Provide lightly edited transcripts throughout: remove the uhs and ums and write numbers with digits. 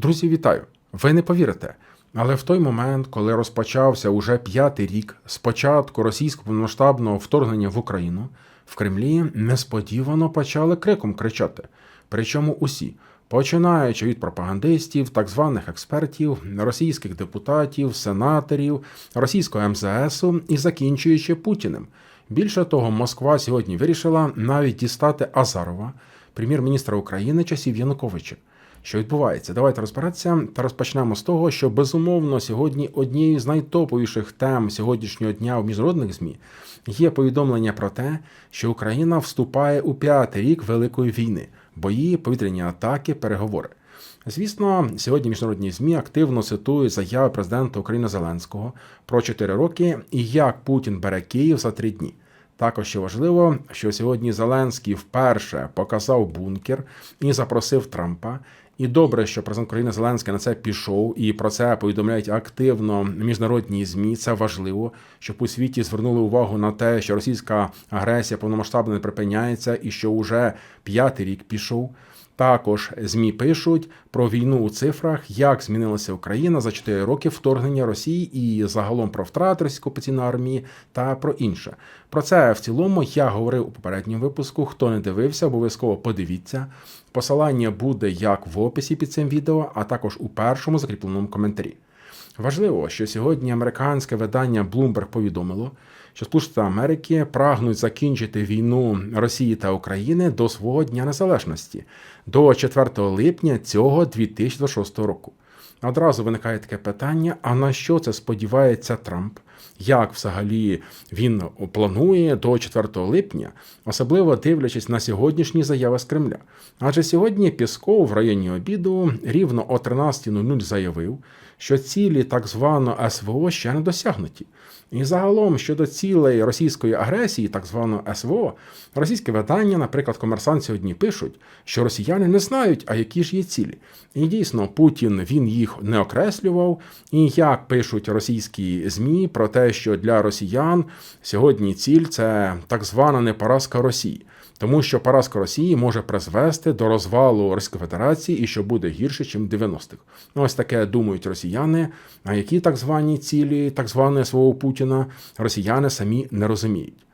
Друзі, вітаю! Ви не повірите, але в той момент, коли розпочався уже 5-й рік з початку російського повномасштабного вторгнення в Україну, в Кремлі несподівано почали криком кричати. Причому усі, починаючи від пропагандистів, так званих експертів, російських депутатів, сенаторів, російського МЗСу і закінчуючи Путіним. Більше того, Москва сьогодні вирішила навіть дістати Азарова, прем'єр-міністра України часів Януковича. Що відбувається? Давайте розбиратися та розпочнемо з того, що безумовно сьогодні однією з найтоповіших тем сьогоднішнього дня в міжнародних ЗМІ є повідомлення про те, що Україна вступає у 5-й рік Великої війни, бої, повітряні атаки, переговори. Звісно, сьогодні міжнародні ЗМІ активно цитують заяви президента України Зеленського про 4 роки і як Путін бере Київ за 3 дні. Також ще важливо, що сьогодні Зеленський вперше показав бункер і запросив Трампа. І добре, що президент України Зеленський на це пішов, і про це повідомляють активно міжнародні ЗМІ. Це важливо, щоб у світі звернули увагу на те, що російська агресія повномасштабно не припиняється і що вже 5-й рік пішов. Також ЗМІ пишуть про війну у цифрах, як змінилася Україна за 4 роки вторгнення Росії і загалом про втрати російської окупаційної армії та про інше. Про це в цілому я говорив у попередньому випуску. Хто не дивився, обов'язково подивіться. Посилання буде як в описі під цим відео, а також у першому закріпленому коментарі. Важливо, що сьогодні американське видання Bloomberg повідомило, що Сполучені Штати Америки прагнуть закінчити війну Росії та України до свого Дня Незалежності, до 4 липня цього 2026 року. Одразу виникає таке питання, а на що це сподівається Трамп? Як взагалі він планує до 4 липня, особливо дивлячись на сьогоднішні заяви з Кремля? Адже сьогодні Пєсков в районі обіду рівно о 13:00 заявив, що цілі так званого СВО ще не досягнуті. І загалом щодо цілей російської агресії, так званого СВО, російське видання, наприклад, «Комерсант» сьогодні пишуть, що росіяни не знають, а які ж є цілі. І дійсно, Путін, він їх не окреслював. І як пишуть російські ЗМІ про те, що для росіян сьогодні ціль – це так звана непоразка Росії. Тому що поразка Росії може призвести до розвалу Російської Федерації і що буде гірше, ніж в 90-х. Ось таке думають росіяни, а які так звані цілі, так зване СВО Путіна, росіяни самі не розуміють.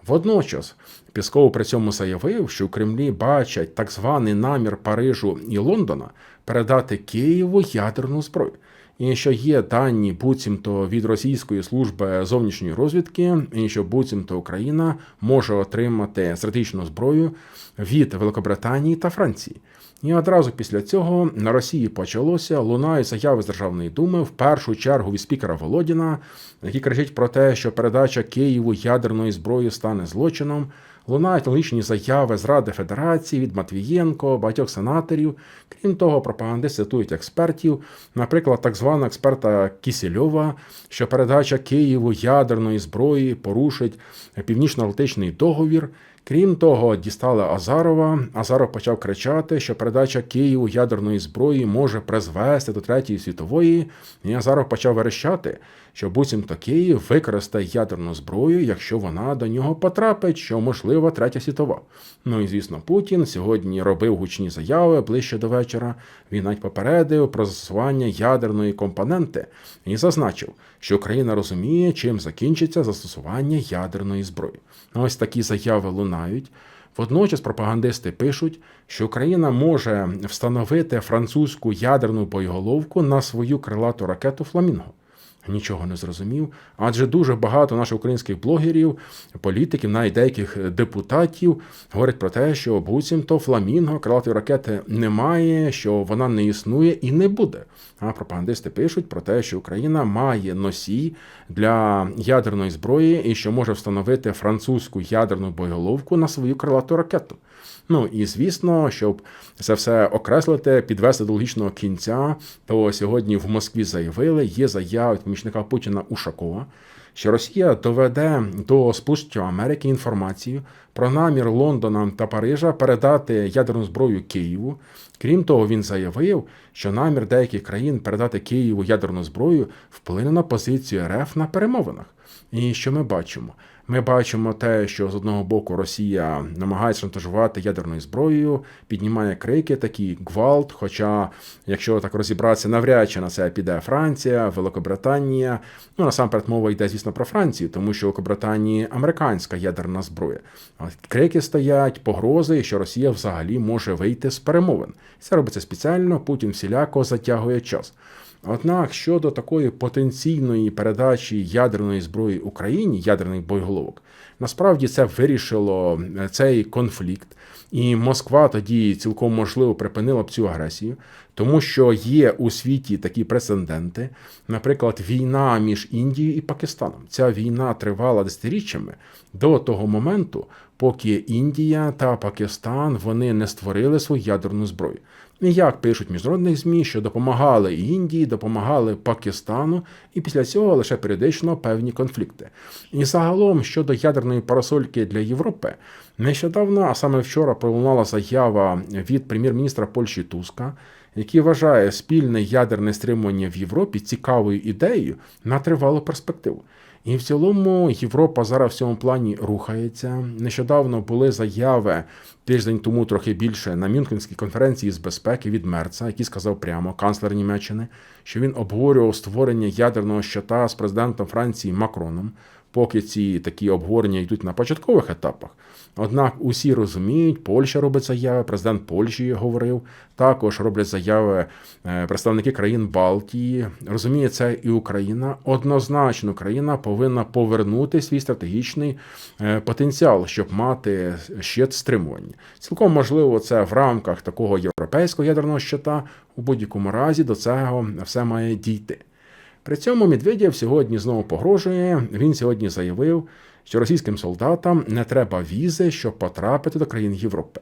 Водночас, Пєсков при цьому заявив, що у Кремлі бачать так званий намір Парижу і Лондона передати Києву ядерну зброю. І що є дані буцімто від Російської служби зовнішньої розвідки, і що буцімто Україна може отримати стратегічну зброю від Великобританії та Франції. І одразу після цього на Росії почалося, лунають заяви з Державної думи, в першу чергу від спікера Володіна, який кричить про те, що передача Києву ядерної зброї стане злочином. Лунають логічні заяви з Ради Федерації від Матвієнко, багатьох сенаторів. Крім того, пропагандисти цитують експертів, наприклад, так званого експерта Кісельова, що передача Києву ядерної зброї порушить Північно-Атлантичний договір. Крім того, дістали Азарова. Азаров почав кричати, що передача Києву ядерної зброї може призвести до Третьої світової. І Азаров почав верещати, що буцімто Київ використає ядерну зброю, якщо вона до нього потрапить, що можлива Третя світова. Ну і, звісно, Путін сьогодні робив гучні заяви ближче до вечора. Він навіть попередив про застосування ядерної компоненти і зазначив, що Україна розуміє, чим закінчиться застосування ядерної зброї. Ось такі заяви лунають. Водночас пропагандисти пишуть, що Україна може встановити французьку ядерну боєголовку на свою крилату ракету «Фламінго». Нічого не зрозумів, адже дуже багато наших українських блогерів, політиків, навіть деяких депутатів говорять про те, що буцімто «Фламінго», крилатої ракети немає, що вона не існує і не буде. А пропагандисти пишуть про те, що Україна має носій для ядерної зброї і що може встановити французьку ядерну боєголовку на свою крилату ракету. Ну і звісно, щоб це все окреслити, підвести до логічного кінця, то сьогодні в Москві заявили, є заява від помічника Путіна Ушакова, що Росія доведе до Сполучених Америки інформацію про намір Лондона та Парижа передати ядерну зброю Києву. Крім того, він заявив, що намір деяких країн передати Києву ядерну зброю вплине на позицію РФ на перемовинах. І що ми бачимо? Ми бачимо те, що з одного боку Росія намагається шантажувати ядерною зброєю, піднімає крики, такі гвалт, хоча, якщо так розібратися, навряд чи на це піде Франція, Великобританія. Ну, насамперед мова йде, звісно, про Францію, тому що у Великобританії американська ядерна зброя. Крики стоять, погрози, що Росія взагалі може вийти з перемовин. Це робиться спеціально, Путін всіляко затягує час. Однак щодо такої потенційної передачі ядерної зброї Україні, ядерних боєголовок, насправді це вирішило цей конфлікт, і Москва тоді цілком можливо припинила б цю агресію, тому що є у світі такі прецеденти, наприклад, війна між Індією і Пакистаном. Ця війна тривала десятиріччями до того моменту, поки Індія та Пакистан вони не створили свою ядерну зброю. І як пишуть міжнародних ЗМІ, що допомагали і Індії, допомагали Пакистану, і після цього лише періодично певні конфлікти. І загалом, щодо ядерної парасольки для Європи, нещодавно, а саме вчора, пролунала заява від прем'єр-міністра Польщі Туска, який вважає спільне ядерне стримування в Європі цікавою ідеєю на тривалу перспективу. І в цілому Європа зараз в цьому плані рухається. Нещодавно були заяви, тиждень тому трохи більше, на Мюнхенській конференції з безпеки від Мерца, який сказав прямо, канцлер Німеччини, що він обговорював створення ядерного щита з президентом Франції Макроном, поки ці такі обговорення йдуть на початкових етапах. Однак усі розуміють, Польща робить заяви, президент Польщі говорив, також роблять заяви представники країн Балтії. Розуміє це і Україна. Однозначно Україна повинна повернути свій стратегічний потенціал, щоб мати щит стримування. Цілком можливо це в рамках такого європейського ядерного щита. У будь-якому разі до цього все має дійти. При цьому Медведєв сьогодні знову погрожує. Він сьогодні заявив, що російським солдатам не треба візи, щоб потрапити до країн Європи.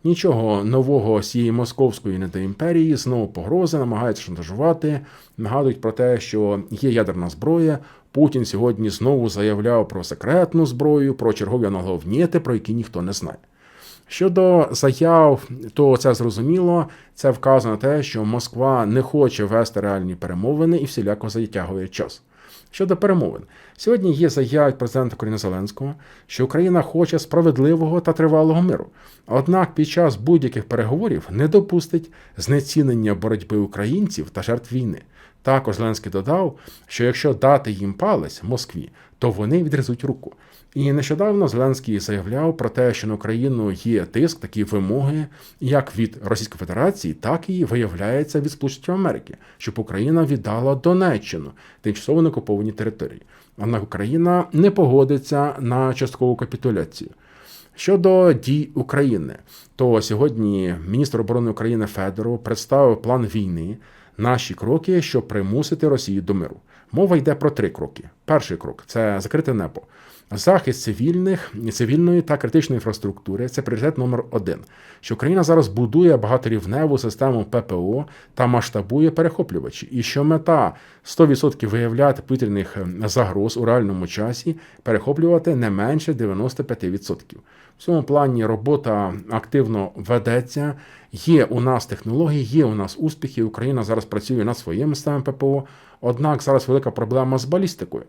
Нічого нового з цієї московської недоімперії, знову погрози, намагаються шантажувати, нагадують про те, що є ядерна зброя. Путін сьогодні знову заявляв про секретну зброю, про чергові аналогніти, про які ніхто не знає. Щодо заяв, то це зрозуміло, це вказано на те, що Москва не хоче вести реальні перемовини і всіляко затягує час. Щодо перемовин. Сьогодні є заява президента України Зеленського, що Україна хоче справедливого та тривалого миру. Однак під час будь-яких переговорів не допустить знецінення боротьби українців та жертв війни. Також Зеленський додав, що якщо дати їм палець Москві, то вони відрізуть руку. І нещодавно Зеленський заявляв про те, що на Україну є тиск, такі вимоги, як від Російської Федерації, так і виявляється від Сполучених Штатів Америки, щоб Україна віддала Донеччину, тимчасово окуповані території. Однак Україна не погодиться на часткову капітуляцію. Щодо дій України, то сьогодні міністр оборони України Федоров представив план війни, наші кроки, щоб примусити Росію до миру. Мова йде про 3 кроки. Перший крок – це закрите небо. Захист цивільної та критичної інфраструктури – це пріоритет номер 1. Що Україна зараз будує багаторівневу систему ППО та масштабує перехоплювачі. І що мета 100% виявляти повітряних загроз у реальному часі, перехоплювати не менше 95%. В цьому плані робота активно ведеться. Є у нас технології, є у нас успіхи. Україна зараз працює над своїм системою ППО. Однак зараз велика проблема з балістикою.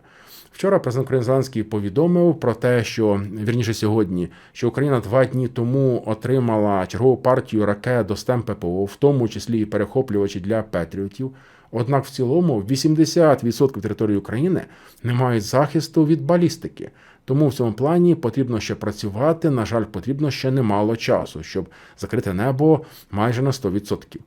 Вчора президент України Зеленський повідомив про те, що, вірніше сьогодні, що Україна 2 дні тому отримала чергову партію ракет до систем ППО, в тому числі і перехоплювачі для Петріотів. Однак в цілому 80% території України не мають захисту від балістики. Тому в цьому плані потрібно ще працювати, на жаль, потрібно ще немало часу, щоб закрити небо майже на 100%.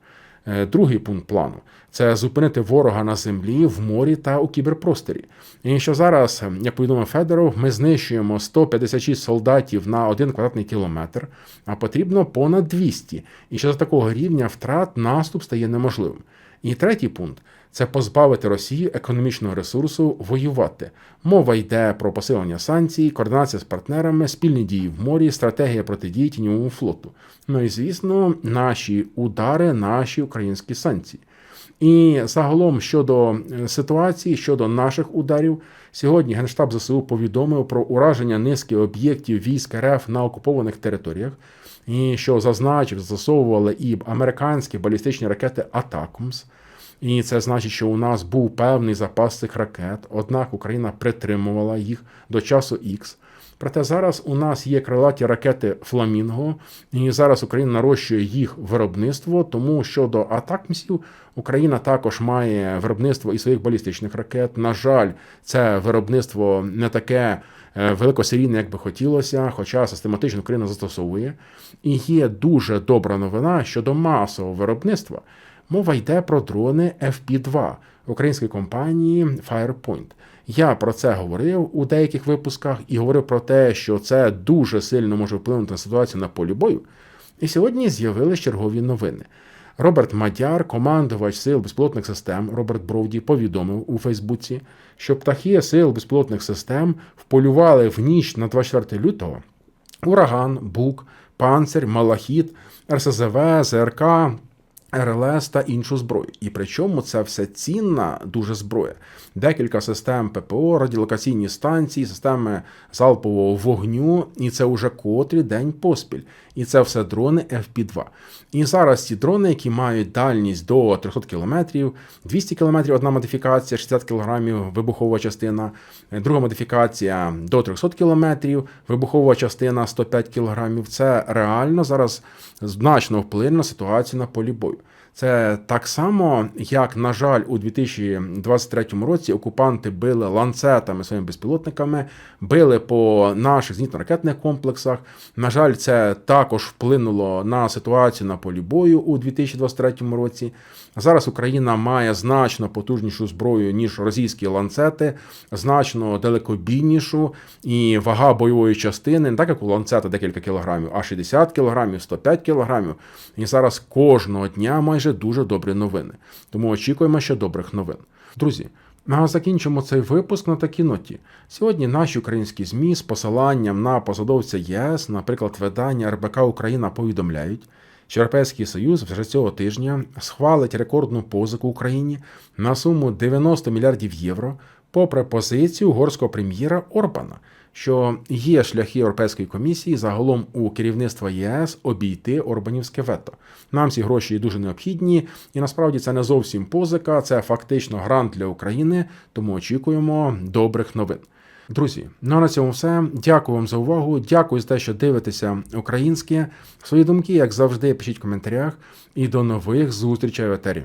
Другий пункт плану – це зупинити ворога на землі, в морі та у кіберпросторі. І що зараз, як повідомив Федоров, ми знищуємо 156 солдатів на 1 квадратний кілометр, а потрібно понад 200. І що за такого рівня втрат наступ стає неможливим. І третій пункт – це позбавити Росію економічного ресурсу воювати. Мова йде про посилення санкцій, координація з партнерами, спільні дії в морі, стратегія протидії тіньовому флоту. Ну і, звісно, наші удари, наші українські санкції. І загалом щодо ситуації, щодо наших ударів, сьогодні Генштаб ЗСУ повідомив про ураження низки об'єктів військ РФ на окупованих територіях. і що зазначив, застосовували і американські балістичні ракети «Атакмс». І це значить, що у нас був певний запас цих ракет, однак Україна притримувала їх до часу Х. Проте зараз у нас є крилаті ракети «Фламінго», і зараз Україна нарощує їх виробництво, тому щодо «Атакмсів» Україна також має виробництво і своїх балістичних ракет. На жаль, це виробництво не таке великосерійне, як би хотілося, хоча систематично Україна застосовує. І є дуже добра новина щодо масового виробництва. Мова йде про дрони FP2 української компанії Firepoint. Я про це говорив у деяких випусках і говорив про те, що це дуже сильно може вплинути на ситуацію на полі бою. І сьогодні з'явились чергові новини. Роберт Мадяр, командувач Сил безпілотних систем Роберт Броуді, повідомив у Фейсбуці, що птахи Сил безпілотних систем вполювали в ніч на 24 лютого ураган, Бук, Панцир, Малахіт, РСЗВ, ЗРК, РЛС та іншу зброю. І причому це все цінна дуже зброя. Декілька систем ППО, радіолокаційні станції, системи залпового вогню, і це уже котрий день поспіль. І це все дрони FP2. І зараз ці дрони, які мають дальність до 300 км, 200 км одна модифікація, 60 кг вибухова частина, друга модифікація до 300 км, вибухова частина 105 кг. Це реально зараз значно вплине на ситуацію на полі бою. Це так само, як, на жаль, у 2023 році окупанти били ланцетами своїми безпілотниками, били по наших зенітно-ракетних комплексах. На жаль, це також вплинуло на ситуацію на полі бою у 2023 році. Зараз Україна має значно потужнішу зброю, ніж російські ланцети, значно далекобійнішу, і вага бойової частини, не так як у ланцета декілька кілограмів, а 60 кілограмів, 105 кілограмів. І зараз кожного дня майже дуже добрі новини. Тому очікуємо ще добрих новин. Друзі, а закінчимо цей випуск на такій ноті. Сьогодні наші українські ЗМІ з посиланням на посадовця ЄС, наприклад, видання РБК Україна, повідомляють, що Європейський Союз вже цього тижня схвалить рекордну позику Україні на суму 90 мільярдів євро, попри позицію угорського прем'єра Орбана, що є шляхи Європейської комісії загалом у керівництва ЄС обійти орбанівське вето. Нам ці гроші дуже необхідні, і насправді це не зовсім позика, це фактично грант для України, тому очікуємо добрих новин. Друзі, ну а на цьому все. Дякую вам за увагу, дякую за те, що дивитеся українське. Свої думки, як завжди, пишіть в коментарях, і до нових зустрічей в етері.